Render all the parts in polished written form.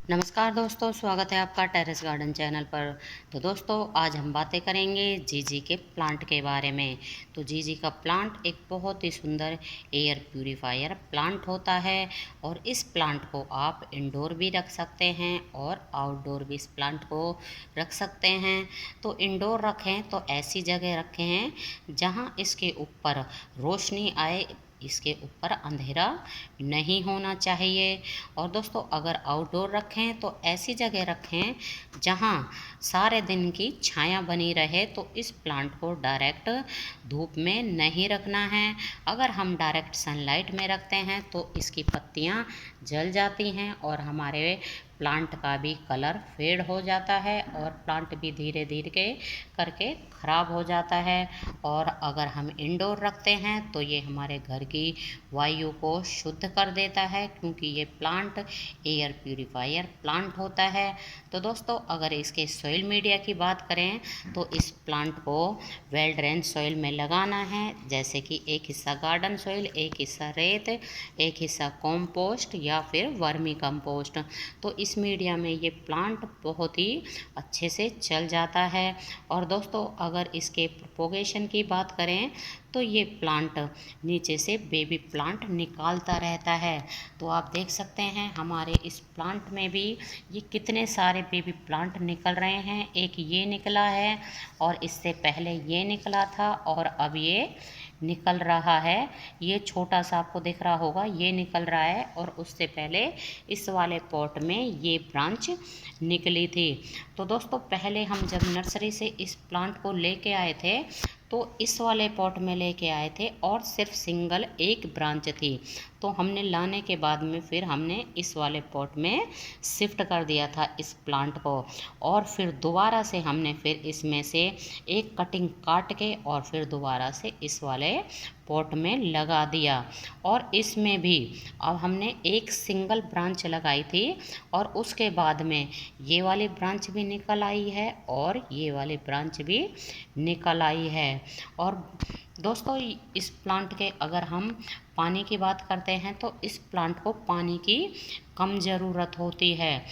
नमस्कार दोस्तों, स्वागत है आपका टेरेस गार्डन चैनल पर। तो दोस्तों, आज हम बातें करेंगे जीजी के प्लांट के बारे में। तो जीजी का प्लांट एक बहुत ही सुंदर एयर प्यूरीफायर प्लांट होता है और इस प्लांट को आप इंडोर भी रख सकते हैं और आउटडोर भी इस प्लांट को रख सकते हैं। तो इंडोर रखें तो ऐसी जगह रखें हैं जहां इसके ऊपर रोशनी आए, इसके ऊपर अंधेरा नहीं होना चाहिए। और दोस्तों, अगर आउटडोर रखें तो ऐसी जगह रखें जहां सारे दिन की छाया बनी रहे। तो इस प्लांट को डायरेक्ट धूप में नहीं रखना है। अगर हम डायरेक्ट सनलाइट में रखते हैं तो इसकी पत्तियां जल जाती हैं और हमारे प्लांट का भी कलर फेड हो जाता है और प्लांट भी धीरे धीरे करके ख़राब हो जाता है। और अगर हम इंडोर रखते हैं तो ये हमारे घर की वायु को शुद्ध कर देता है, क्योंकि ये प्लांट एयर प्यूरीफायर प्लांट होता है। तो दोस्तों, अगर इसके सॉइल मीडिया की बात करें तो इस प्लांट को वेल ड्रेन सॉइल में लगाना है, जैसे कि एक हिस्सा गार्डन सॉइल, एक हिस्सा रेत, एक हिस्सा कॉम्पोस्ट या फिर वर्मी कंपोस्ट। तो इस मीडिया में ये प्लांट बहुत ही अच्छे से चल जाता है। और दोस्तों, अगर इसके प्रोपोगेशन की बात करें तो ये प्लांट नीचे से बेबी प्लांट निकालता रहता है। तो आप देख सकते हैं हमारे इस प्लांट में भी ये कितने सारे बेबी प्लांट निकल रहे हैं। एक ये निकला है और इससे पहले ये निकला था और अब ये निकल रहा है। ये छोटा सा आपको दिख रहा होगा, ये निकल रहा है और उससे पहले इस वाले पॉट में ये ब्रांच निकली थी। तो दोस्तों, पहले हम जब नर्सरी से इस प्लांट को लेके आए थे तो इस वाले पॉट में लेके आए थे और सिर्फ सिंगल एक ब्रांच थी। तो हमने लाने के बाद में फिर हमने इस वाले पॉट में शिफ्ट कर दिया था इस प्लांट को, और फिर दोबारा से हमने फिर इसमें से एक कटिंग काट के और फिर दोबारा से इस वाले पॉट में लगा दिया। और इसमें भी अब हमने एक सिंगल ब्रांच लगाई थी और उसके बाद में ये वाली ब्रांच भी निकल आई है और ये वाली ब्रांच भी निकल आई है। और दोस्तों, इस प्लांट के अगर हम पानी की बात करते हैं तो इस प्लांट को पानी की कम ज़रूरत होती है।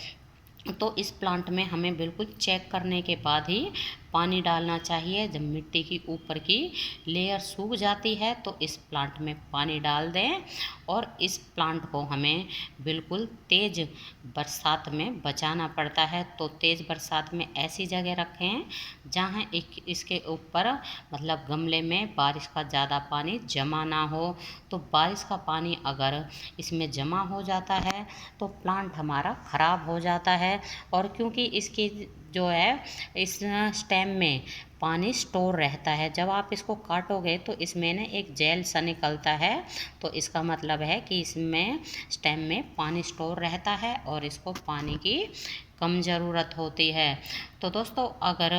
तो इस प्लांट में हमें बिल्कुल चेक करने के बाद ही पानी डालना चाहिए। जब मिट्टी की ऊपर की लेयर सूख जाती है तो इस प्लांट में पानी डाल दें। और इस प्लांट को हमें बिल्कुल तेज़ बरसात में बचाना पड़ता है। तो तेज़ बरसात में ऐसी जगह रखें जहाँ एक इसके ऊपर मतलब गमले में बारिश का ज़्यादा पानी जमा ना हो। तो बारिश का पानी अगर इसमें जमा हो जाता है तो प्लांट हमारा ख़राब हो जाता है। और क्योंकि इसकी जो है इस स्टेम में पानी स्टोर रहता है, जब आप इसको काटोगे तो इसमें ना एक जेल सा निकलता है। तो इसका मतलब है कि इसमें स्टेम में पानी स्टोर रहता है और इसको पानी की कम ज़रूरत होती है। तो दोस्तों, अगर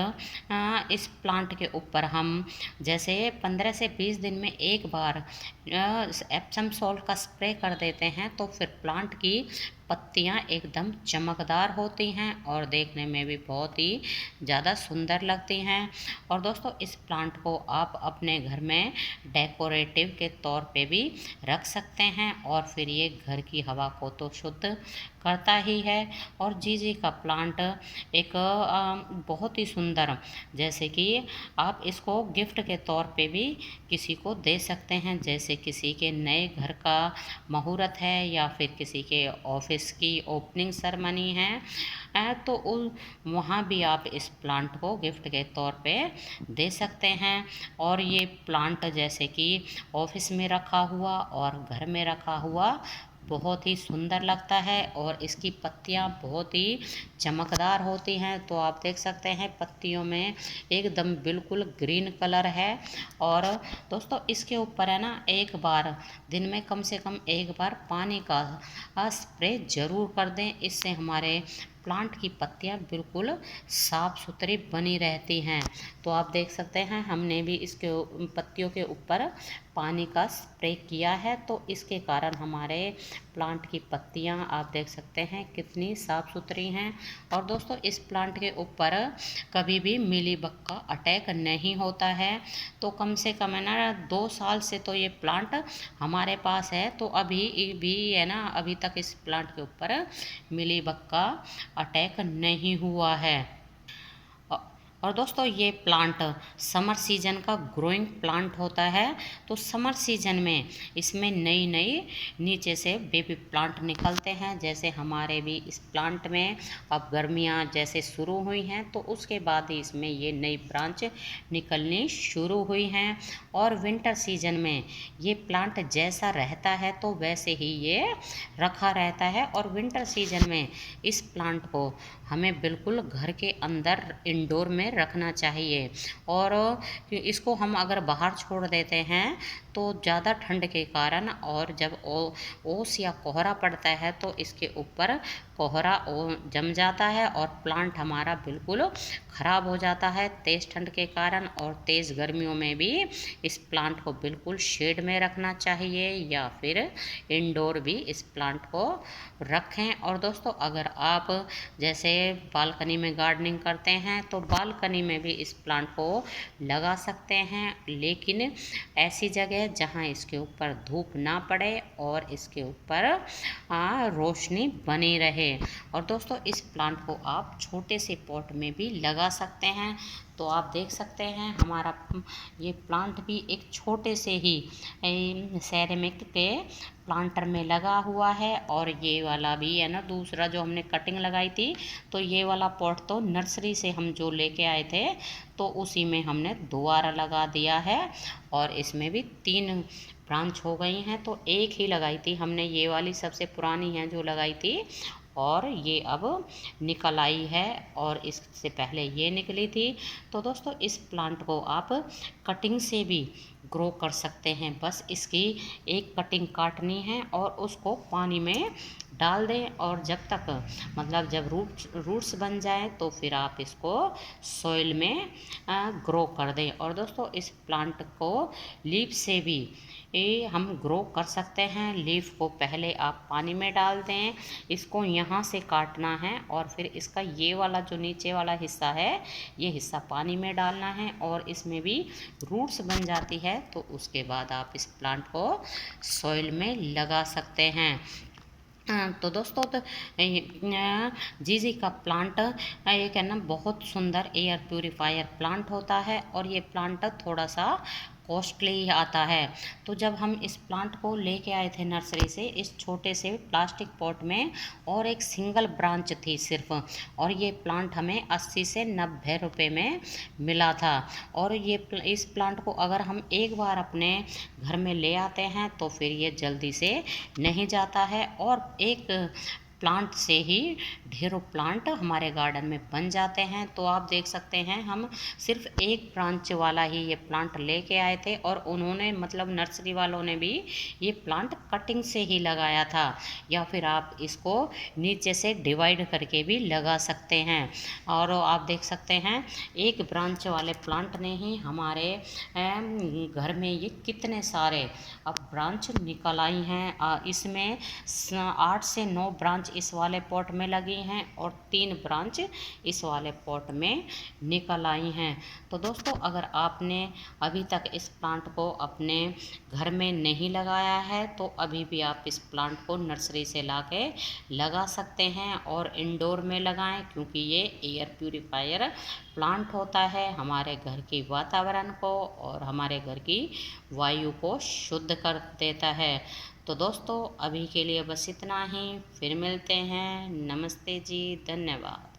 इस प्लांट के ऊपर हम जैसे 15 से 20 दिन में एक बार एप्सम सॉल्ट का स्प्रे कर देते हैं तो फिर प्लांट की पत्तियां एकदम चमकदार होती हैं और देखने में भी बहुत ही ज़्यादा सुंदर लगती हैं। और दोस्तों, इस प्लांट को आप अपने घर में डेकोरेटिव के तौर पे भी रख सकते हैं और फिर ये घर की हवा को तो शुद्ध करता ही है। और जीजी का प्लांट एक बहुत ही सुंदर, जैसे कि आप इसको गिफ्ट के तौर पे भी किसी को दे सकते हैं। जैसे किसी के नए घर का मुहूर्त है या फिर किसी के ऑफिस की ओपनिंग सेरेमनी है, तो वहाँ भी आप इस प्लांट को गिफ्ट के तौर पे दे सकते हैं। और ये प्लांट जैसे कि ऑफिस में रखा हुआ और घर में रखा हुआ बहुत ही सुंदर लगता है और इसकी पत्तियां बहुत ही चमकदार होती हैं। तो आप देख सकते हैं पत्तियों में एकदम बिल्कुल ग्रीन कलर है। और दोस्तों, इसके ऊपर है ना, एक बार दिन में कम से कम एक बार पानी का स्प्रे ज़रूर कर दें। इससे हमारे प्लांट की पत्तियां बिल्कुल साफ़ सुथरी बनी रहती हैं। तो आप देख सकते हैं हमने भी इसके पत्तियों के ऊपर पानी का स्प्रे किया है, तो इसके कारण हमारे प्लांट की पत्तियां आप देख सकते हैं कितनी साफ़ सुथरी हैं। और दोस्तों इस प्लांट के ऊपर कभी भी मीलीबग का अटैक नहीं होता है। तो कम से कम है ना 2 साल से तो ये प्लांट हमारे पास है, तो अभी भी है ना अभी तक इस प्लांट के ऊपर मीलीबग का अटैक नहीं हुआ है। और दोस्तों ये प्लांट समर सीजन का ग्रोइंग प्लांट होता है। तो समर सीजन में इसमें नई नई नीचे से बेबी प्लांट निकलते हैं। जैसे हमारे भी इस प्लांट में अब गर्मियां जैसे शुरू हुई हैं, तो उसके बाद ही इसमें ये नई ब्रांच निकलनी शुरू हुई हैं। और विंटर सीजन में ये प्लांट जैसा रहता है तो वैसे ही ये रखा रहता है। और विंटर सीजन में इस प्लांट को हमें बिल्कुल घर के अंदर इंडोर में रखना चाहिए। और इसको हम अगर बाहर छोड़ देते हैं तो ज़्यादा ठंड के कारण, और जब ओस या कोहरा पड़ता है तो इसके ऊपर कोहरा जम जाता है और प्लांट हमारा बिल्कुल ख़राब हो जाता है तेज़ ठंड के कारण। और तेज़ गर्मियों में भी इस प्लांट को बिल्कुल शेड में रखना चाहिए या फिर इंडोर भी इस प्लांट को रखें। और दोस्तों अगर आप जैसे बालकनी में गार्डनिंग करते हैं तो बालकनी में भी इस प्लांट को लगा सकते हैं, लेकिन ऐसी जगह जहां इसके ऊपर धूप ना पड़े और इसके ऊपर रोशनी बनी रहे। और दोस्तों इस प्लांट को आप छोटे से पॉट में भी लगा सकते हैं। तो आप देख सकते हैं हमारा ये प्लांट भी एक छोटे से ही सेरेमिक के प्लांटर में लगा हुआ है। और ये वाला भी है ना दूसरा जो हमने कटिंग लगाई थी, तो ये वाला पॉट तो नर्सरी से हम जो लेके आए थे तो उसी में हमने दोबारा लगा दिया है। और इसमें भी 3 ब्रांच हो गई हैं। तो एक ही लगाई थी हमने, ये वाली सबसे पुरानी है जो लगाई थी, और ये अब निकल आई है और इससे पहले ये निकली थी। तो दोस्तों इस प्लांट को आप कटिंग से भी ग्रो कर सकते हैं। बस इसकी एक कटिंग काटनी है और उसको पानी में डाल दें, और जब तक मतलब जब रूट्स बन जाए तो फिर आप इसको सॉइल में ग्रो कर दें। और दोस्तों इस प्लांट को लीफ से भी हम ग्रो कर सकते हैं। लीफ को पहले आप पानी में डाल दें, इसको यहाँ से काटना है और फिर इसका ये वाला जो नीचे वाला हिस्सा है ये हिस्सा पानी में डालना है, और इसमें भी रूट्स बन जाती है तो उसके बाद आप इस प्लांट को सॉइल में लगा सकते हैं। तो दोस्तों जीजी का प्लांट एक है ना बहुत सुंदर एयर प्यूरीफायर प्लांट होता है, और ये प्लांट थोड़ा सा कॉस्टली आता है। तो जब हम इस प्लांट को लेके आए थे नर्सरी से इस छोटे से प्लास्टिक पॉट में, और एक सिंगल ब्रांच थी सिर्फ, और ये प्लांट हमें 80 से 90 रुपये में मिला था। और ये इस प्लांट को अगर हम एक बार अपने घर में ले आते हैं तो फिर ये जल्दी से नहीं जाता है, और एक प्लांट से ही ढेरों प्लांट हमारे गार्डन में बन जाते हैं। तो आप देख सकते हैं हम सिर्फ एक ब्रांच वाला ही ये प्लांट लेके आए थे, और उन्होंने मतलब नर्सरी वालों ने भी ये प्लांट कटिंग से ही लगाया था, या फिर आप इसको नीचे से डिवाइड करके भी लगा सकते हैं। और आप देख सकते हैं एक ब्रांच वाले प्लांट ने ही हमारे घर में ये कितने सारे अब ब्रांच निकल आई हैं। इसमें 8 से 9 ब्रांच इस वाले पॉट में लगी हैं और 3 ब्रांच इस वाले पॉट में निकल आई हैं। तो दोस्तों अगर आपने अभी तक इस प्लांट को अपने घर में नहीं लगाया है तो अभी भी आप इस प्लांट को नर्सरी से लाके लगा सकते हैं और इंडोर में लगाएं, क्योंकि ये एयर प्यूरीफायर प्लांट होता है, हमारे घर के वातावरण को और हमारे घर की वायु को शुद्ध कर देता है। तो दोस्तों अभी के लिए बस इतना ही, फिर मिलते हैं। नमस्ते जी, धन्यवाद।